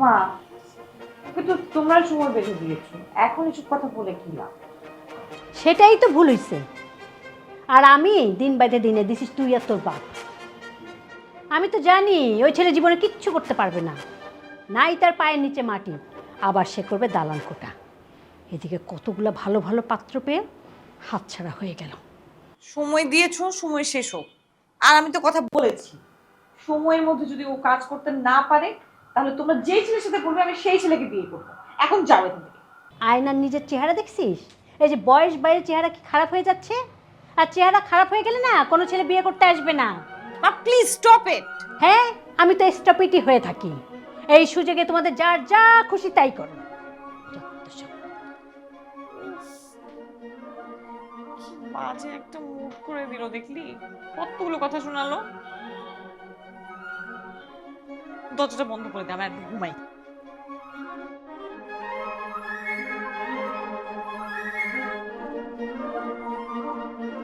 মা, ওকে তো তোমরা সময় বেঁধে দিয়েছো, এখন এসব কথা বলে কি লাভ? সেটাই তো ভুল হইছে। আর আমি দিন বাইতে দিনে দিছিস তুই আর তোর বাপ। আমি তো জানি ওই ছেলে জীবনে কিচ্ছু করতে পারবে না, নাই তার পায়ের নিচে মাটি, আবার সে করবে দালান কোটা। এদিকে কতগুলো ভালো ভালো পাত্র পেয়ে হাতছাড়া হয়ে গেল। সময় দিয়েছো, সময় শেষ হোক। আর আমি তো কথা বলেছি, সময়ের মধ্যে যদি ও কাজ করতে না পারে, তাহলে তোমরা যেই ছেলের সাথে বলবে আমি সেই ছেলেকে বিয়ে করবো। এখন যাও এখান থেকে। আয়নার নিজের চেহারা দেখছিস? এই যে বয়স বাইরে চেহারা কি খারাপ হয়ে যাচ্ছে? আর চেহারা খারাপ হয়ে গেলে না কোনো ছেলে বিয়ে করতে আসবে না। মা প্লিজ স্টপ ইট। হ্যাঁ, আমি তো স্টপিটি হয়ে থাকি। এই সুযোগে তোমাদের যার যা খুশি তাই করো। যত্তসব। বাজে একটা মুড করে দিল, দেখলি কতগুলো কথা শোনালো। দরজাটা বন্ধ করে দে, আমার একটু ঘুমাই।